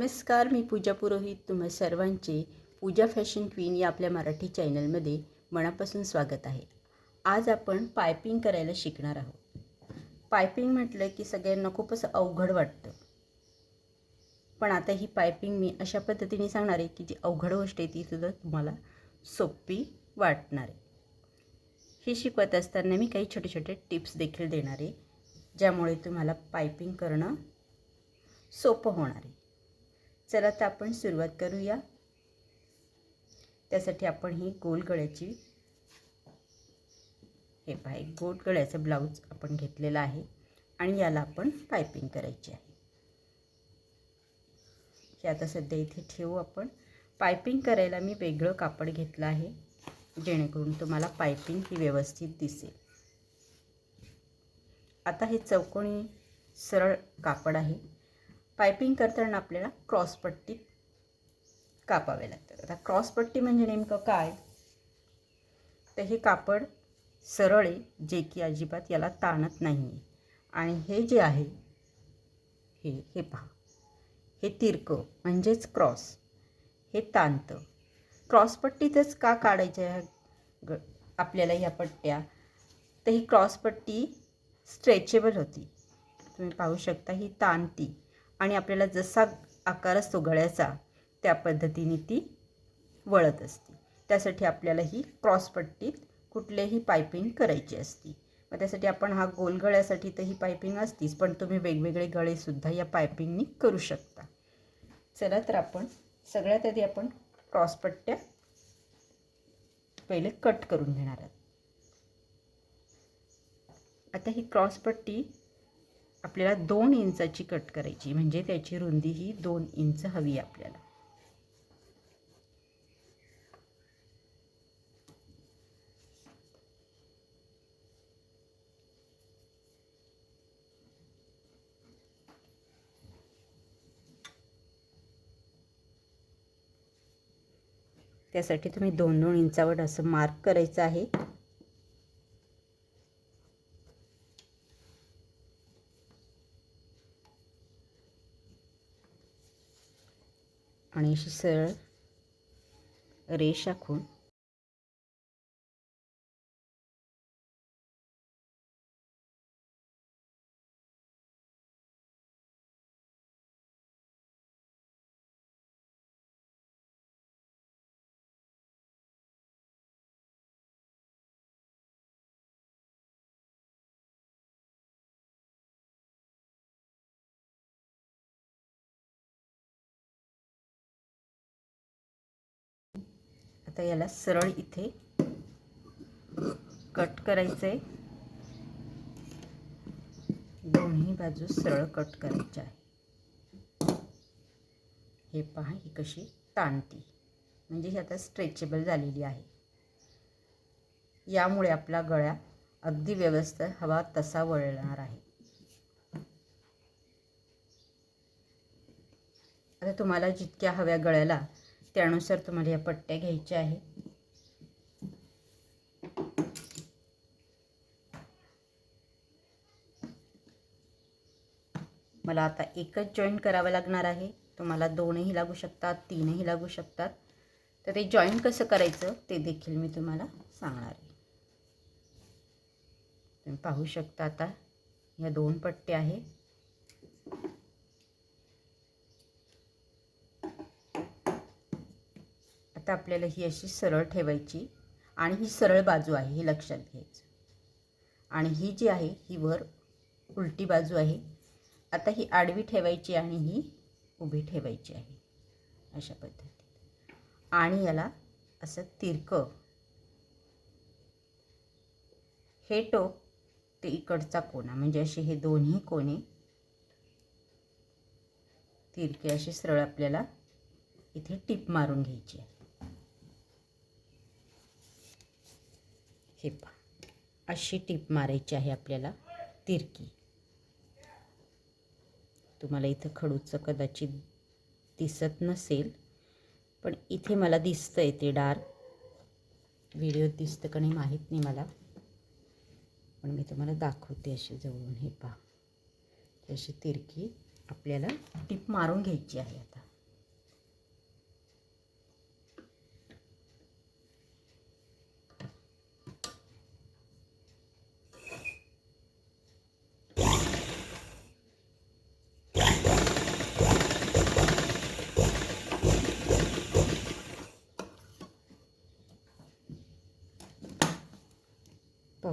नमस्कार, मी पूजा पुरोहित तुम्हा सर्वांचे पूजा फॅशन क्वीन या आपल्या मराठी चॅनलमध्ये मनापासून स्वागत आहे. आज आपण पायपिंग करायला शिकणार आहोत. पायपिंग म्हटलं की सगळ्यांना खूप असं अवघड वाटतं, पण आता ही पायपिंग मी अशा पद्धतीने सांगणार आहे की जी अवघड गोष्ट आहे ती सुद्धा तुम्हाला सोपी वाटणार आहे. हे शिकवत असताना मी काही छोटे छोटे टिप्स देखील देणार आहे, ज्यामुळे तुम्हाला पायपिंग करणं सोपं होणार आहे. चला तर आपण सुरुवात करूया. त्यासाठी आपण ही गोल गळ्याची गोल गळ्याचा ब्लाऊज आपण घेतलेला आहे आणि याला आपण पायपिंग करायची आहे. हे आता सध्या इथे ठेवू आपण. पायपिंग करायला मी वेगळं कापड घेतलं आहे, जेणेकरून तुम्हाला पायपिंग ही व्यवस्थित दिसेल. आता हे चौकोनी सरळ कापड आहे. पायपिंग करताना आपल्याला क्रॉसपट्टी कापावे लागतात. आता क्रॉसपट्टी म्हणजे नेमकं काय, तर हे कापड सरळ आहे, जे की अजिबात याला ताणत नाही आहे. आणि हे जे आहे हे पहा, हे तिरकं म्हणजेच क्रॉस, हे ताणतं. क्रॉसपट्टीतच का काढायच्या आपल्याला ह्या पट्ट्या, तर ही क्रॉसपट्टी स्ट्रेचेबल होती. तुम्ही पाहू शकता, ही ताणती आणि आपल्याला जसा आकार असतो गळ्याचा त्या पद्धतीने ती वळत असते. त्यासाठी आपल्याला ही क्रॉसपट्टीत कुठलेही पायपिंग करायची असते. मग त्यासाठी आपण हा गोल गळ्यासाठी तर ही पायपिंग असतीच, पण तुम्ही वेगवेगळे गळेसुद्धा या पायपिंगनी करू शकता. चला तर आपण सगळ्यात आधी आपण क्रॉसपट्ट्या पहिले कट करून घेणार आहोत. आता ही क्रॉसपट्टी आपल्याला 2 इंचाची कट करायची, म्हणजे त्याची रुंदी ही 2 इंच हवी आपल्याला. त्यासाठी तुम्ही 2-2 इंचावर असं मार्क करायचं आहे. आणि अशी सरळ रेष आखून आता याला सरळ इथे कट करायचं आहे. दोन्ही बाजू सरळ कट करायच्या आहे. हे पहा, ही कशी ताणती, म्हणजे ही आता स्ट्रेचेबल झालेली आहे. यामुळे आपला गळा अगदी व्यवस्थित हवा तसा वळणार आहे. आता तुम्हाला जितक्या हव्या गळ्याला त्यानुसार तुम्हाला या पट्ट्या घ्यायच्या आहे. मला आता एकच जॉईंट करावं लागणार आहे. तुम्हाला 2ही लागू शकतात, 3ही लागू शकतात. तर ते जॉईंट कसं करायचं ते देखील मी तुम्हाला सांगणार आहे. तुम्ही पाहू शकता, आता या 2 पट्ट्या आहे. आता आपल्याला ही अशी सरळ ठेवायची आणि ही सरळ बाजू आहे हे लक्षात घ्यायचं. आणि ही जी आहे ही वर उलटी बाजू आहे. आता ही आडवी ठेवायची आणि ही उभी ठेवायची आहे अशा पद्धतीने. आणि याला असं तिरकं, हे टोक ते इकडचा कोना, म्हणजे असे हे दोन्ही कोने तिरके असे सरळ आपल्याला इथे टिप मारून घ्यायची आहे. हे पहा, अशी टिप मारायची आहे आपल्याला तिरकी. तुम्हाला इथं खडूचं कदाचित दिसत नसेल, पण इथे मला दिसतंय ते डार्क. व्हिडिओत दिसतं का नाही माहीत नाही मला, पण मी तुम्हाला दाखवते अशी जवळून. हे पहा, अशी तिरकी आपल्याला टिप मारून घ्यायची आहे. आता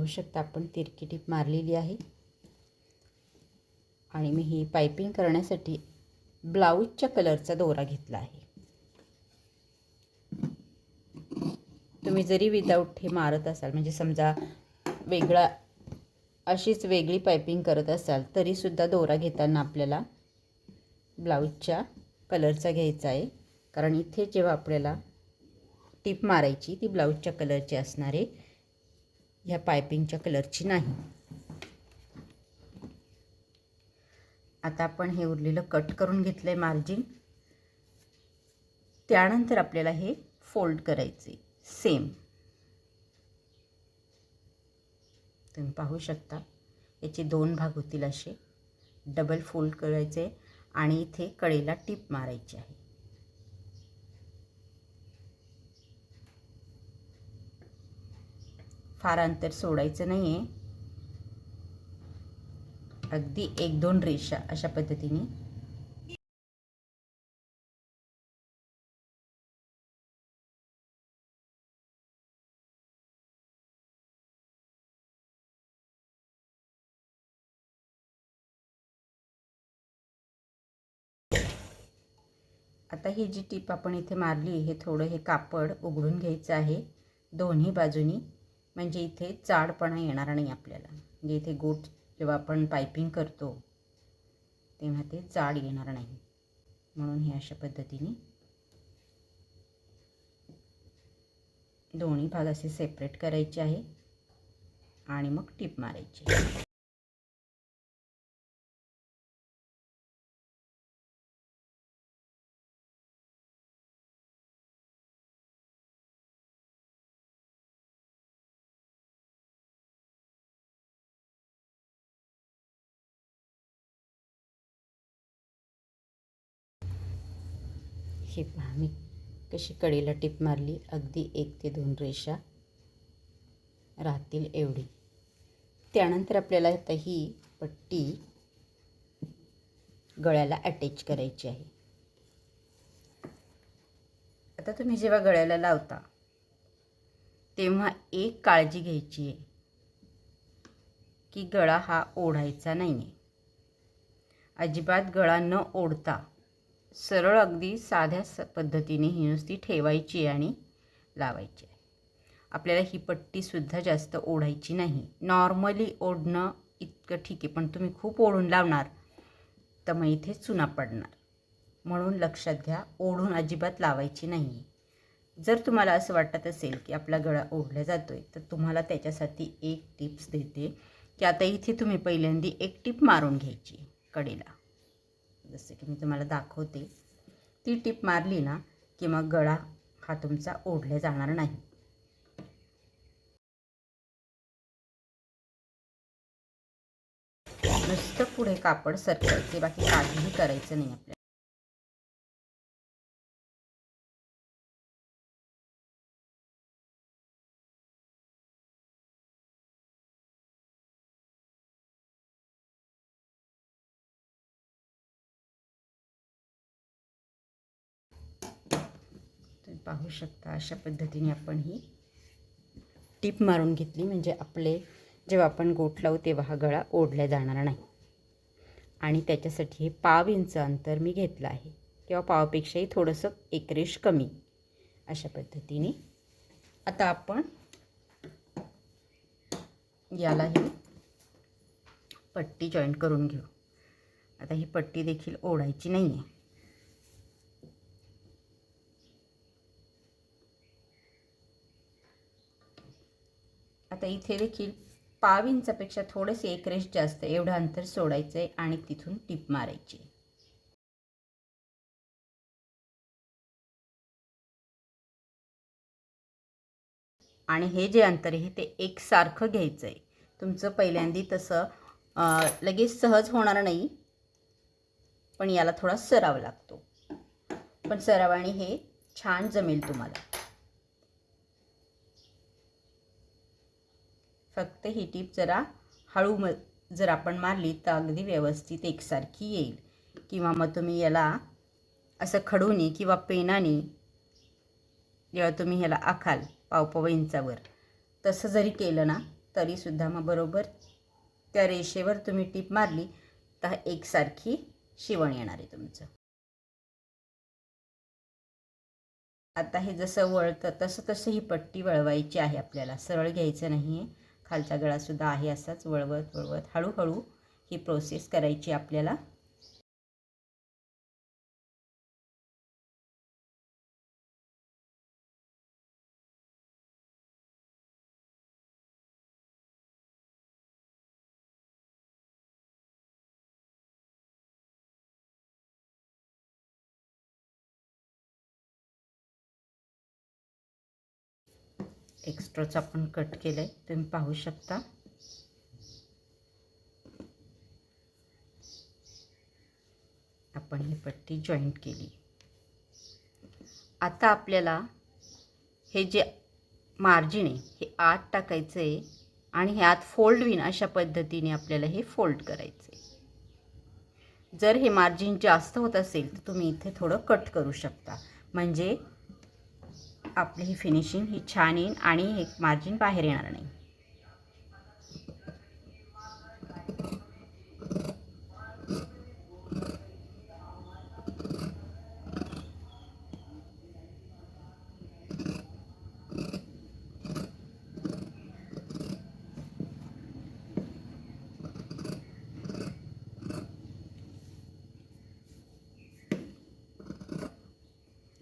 पाहू शकता आपण तिरकी टीप मारलेली आहे आणि मी ही पायपिंग करण्यासाठी ब्लाऊजच्या कलरचा दोरा घेतला आहे. तुम्ही जरी विदाऊट हे मारत असाल, म्हणजे समजा वेगळा अशीच वेगळी पायपिंग करत असाल तरीसुद्धा दोरा घेताना आपल्याला ब्लाऊजच्या कलरचा घ्यायचा आहे, कारण इथे जेव्हा आपल्याला टीप मारायची ती ब्लाऊजच्या कलरची असणार आहे, ह्या पायपिंगच्या कलरची नाही. आता आपण हे उरलेलं कट करून घेतलं आहे मार्जिन. त्यानंतर आपल्याला हे फोल्ड करायचे सेम. तुम्ही पाहू शकता याचे 2 भाग होतील असे. डबल फोल्ड करायचे आणि इथे कडेला टीप मारायची आहे. फार अंतर सोडायचं नाही आहे, अगदी 1-2 रेषा अशा पद्धतीने आता ही जी टीप आपण इथे मारली हे थोडं हे कापड उघडून घ्यायचं आहे दोन्ही बाजूनी, म्हणजे इथे जाडपणा येणार नाही आपल्याला. म्हणजे इथे गोट जेव्हा आपण पायपिंग करतो तेव्हा ते जाड येणार नाही, म्हणून हे अशा पद्धतीने दोन्ही भाग असे सेपरेट करायचे आहे आणि मग टीप मारायची. हे पहा मी कशी कडेला टीप मारली, अगदी 1 ते 2 रेषा राहतील एवढी. त्यानंतर आपल्याला आता ही पट्टी गळ्याला अटॅच करायची आहे. आता तुम्ही जेव्हा गळ्याला लावता तेव्हा एक काळजी घ्यायची आहे की गळा हा ओढायचा नाही आहे. अजिबात गळा न ओढता सरळ अगदी साध्या पद्धतीने ही नुसती ठेवायची आणि लावायची आहे. आपल्याला ही पट्टीसुद्धा जास्त ओढायची नाही. नॉर्मली ओढणं इतकं ठीक आहे, पण तुम्ही खूप ओढून लावणार तर मग इथे चुना पडणार, म्हणून लक्षात घ्या ओढून अजिबात लावायची नाही. जर तुम्हाला असं वाटत असेल की आपला गळा ओढला जातो आहे तर तुम्हाला त्याच्यासाठी एक टिप्स देते की आता इथे तुम्ही पहिल्यांदा एक टिप मारून घ्यायची कडेला, जसं की मी तुम्हाला दाखवते. ती टिप मारली ना की मग गळा हा तुमचा ओढला जाणार नाही. नुसतं पुढे कापड सरकवायचे, बाकी काहीही करायचं नाही आपल्याला. तुम्ही पाहू शकता अशा पद्धतीने आपण ही टीप मारून घेतली, म्हणजे आपले जेव्हा आपण गोट लावू तेव्हा हा गळा ओढला जाणार नाही. आणि त्याच्यासाठी हे 1/2 इंच अंतर मी घेतलं आहे, किंवा पावापेक्षाही थोडंसं 1 रेष कमी अशा पद्धतीने. आता आपण याला ही पट्टी जॉईंट करून घेऊ. आता ही पट्टी देखील ओढायची नाही आहे. आता इथे देखील 1/2 इंचापेक्षा थोडेसे 1 रेष जास्त एवढं अंतर सोडायचं आहे आणि तिथून टीप मारायची. आणि हे जे अंतर आहे ते एकसारखं घ्यायचं आहे. तुमचं पहिल्यांदी तसं लगेच सहज होणार नाही, पण याला थोडा सराव लागतो, पण सरावाने हे छान जमेल तुम्हाला. फक्त ही टीप जरा हळू जर आपण मारली तर अगदी व्यवस्थित एकसारखी येईल. किंवा मग तुम्ही याला असं खडूनी किंवा पेनाने जेव्हा तुम्ही ह्याला आखाल 1/2 इंचावर तसं जरी केलं ना तरीसुद्धा मग बरोबर त्या रेषेवर तुम्ही टीप मारली तर एकसारखी शिवण येणार आहे तुमचं. आता हे जसं वळतं तसं तसं ही पट्टी वळवायची आहे आपल्याला, सरळ घ्यायचं नाही आहे. खालचा गळासुद्धा आहे असाच वळवत वळवत हळूहळू ही प्रोसेस करायची आपल्याला. एक्स्ट्राचं आपण कट केलं आहे, तुम्ही पाहू शकता. आपण ही पट्टी जॉईंट केली. आता आपल्याला हे जे मार्जिन आहे हे आत टाकायचं आहे आणि हे आत फोल्ड होईन अशा पद्धतीने आपल्याला हे फोल्ड करायचं आहे. जर हे मार्जिन जास्त होत असेल तर तुम्ही इथे थोडं कट करू शकता, म्हणजे आपली ही फिनिशिंग ही छान येईल आणि हे मार्जिन बाहेर येणार नाही.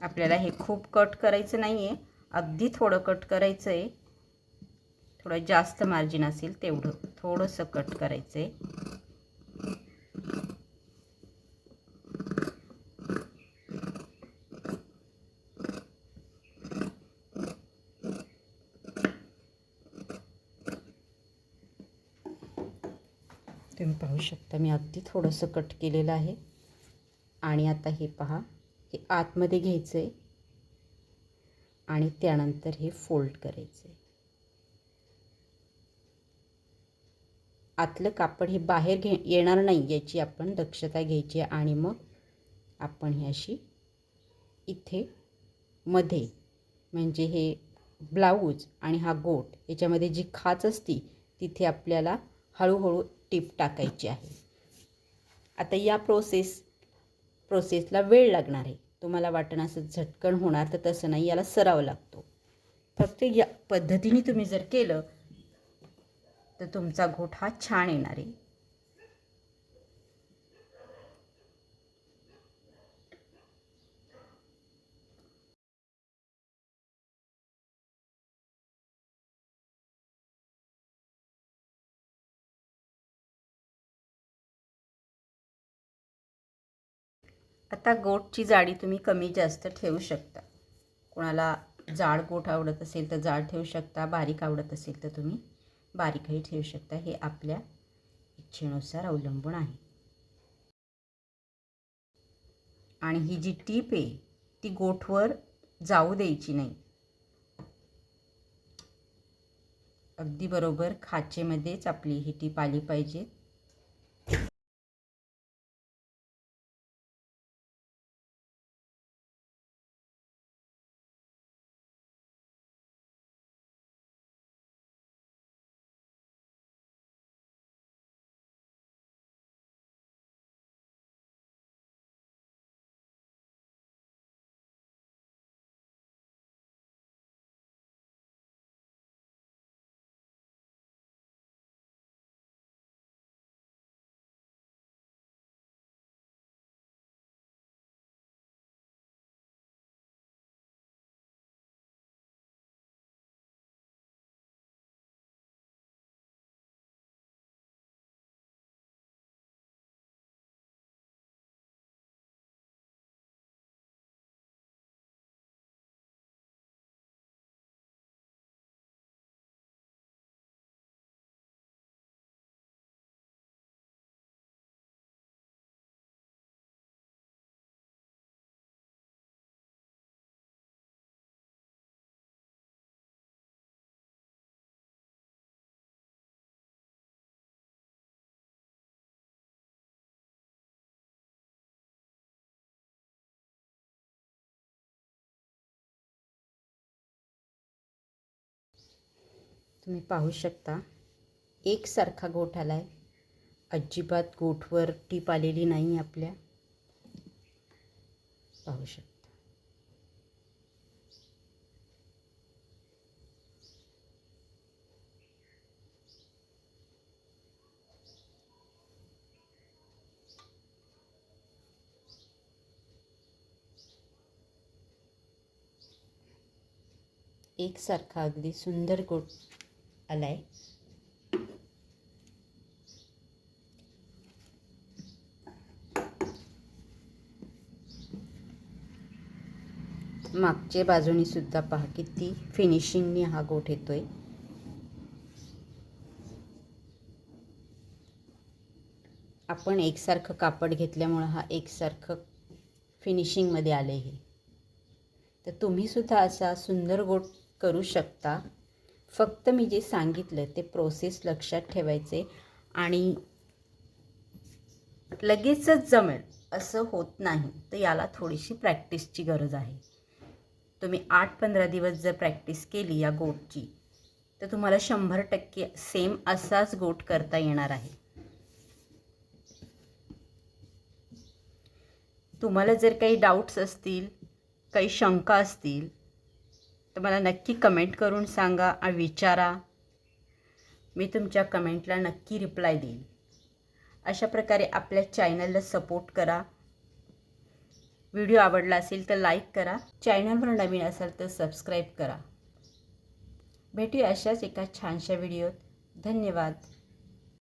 आपल्याला हे खूप कट करायचं नाही आहे, अगदी थोडं कट करायचं आहे. थोडं जास्त मार्जिन असेल तेवढं थोडंसं कट करायचं आहे. तुम्ही पाहू शकता मी अगदी थोडंसं कट केलेलं आहे. आणि आता हे पहा, हे आतमध्ये घ्यायचं आहे आणि त्यानंतर हे फोल्ड करायचं आहे. आतलं कापड हे बाहेर येणार नाही याची आपण दक्षता घ्यायची. आणि मग आपण ही अशी इथे मध्ये, म्हणजे हे ब्लाऊज आणि हा गोट याच्यामध्ये जी खाच असती तिथे आपल्याला हळूहळू टीप टाकायची आहे. आता या प्रोसेसला वेळ लागणार आहे. तुम्हाला वाटणं असं झटकन होणार तर तसं नाही, याला सराव लागतो. फक्त या पद्धतीने तुम्ही जर केलं तर तुमचा गोट हा छान येणार आहे. आता गोटची जाडी तुम्ही कमी जास्त ठेवू शकता. कोणाला जाड गोट आवडत असेल तर जाड ठेवू शकता, बारीक आवडत असेल तर तुम्ही बारीकही ठेवू शकता. हे आपल्या इच्छेनुसार अवलंबून आहे. आणि ही जी टीप आहे ती गोठवर जाऊ द्यायची नाही, अगदी बरोबर खाचेमध्येच आपली ही टीप आली पाहिजे. तुम्ही पाहू शकता एकसारखा गोठ आला आहे. अजिबात गोठवर टीप आलेली नाही आपल्या. पाहू शकता. एकसारखा अगदी सुंदर गोठ आलाय. मागच्या बाजूनी सुद्धा पहा किती फिनिशिंगनी हा गोठ येतोय. आपण एकसारखं कापड घेतल्यामुळं हा एकसारखं फिनिशिंगमध्ये आले हे. तर तुम्ही सुद्धा असा सुंदर गोठ करू शकता. फक्त मी जे सांगितलं ते प्रोसेस लक्षात ठेवायचे आणि लगेचच जमेल असं होत नाही. तर याला थोडीशी प्रॅक्टिसची गरज आहे. तुम्ही 8-15 दिवस जर प्रॅक्टिस केली या गोठची तर तुम्हाला 100% सेम असाच गोठ करता येणार आहे. तुम्हाला जर काही डाऊट्स असतील, काही शंका असतील तर मला नक्की कमेंट करून सांगा आणि विचारा. मी तुमच्या कमेंटला नक्की रिप्लाय देईन. अशा प्रकारे आपल्या चॅनलला सपोर्ट करा. व्हिडिओ आवडला असेल तर लाईक करा. चॅनलवर नवीन असाल तर सबस्क्राईब करा. भेटूया अशाच एका छानशा व्हिडिओत. धन्यवाद.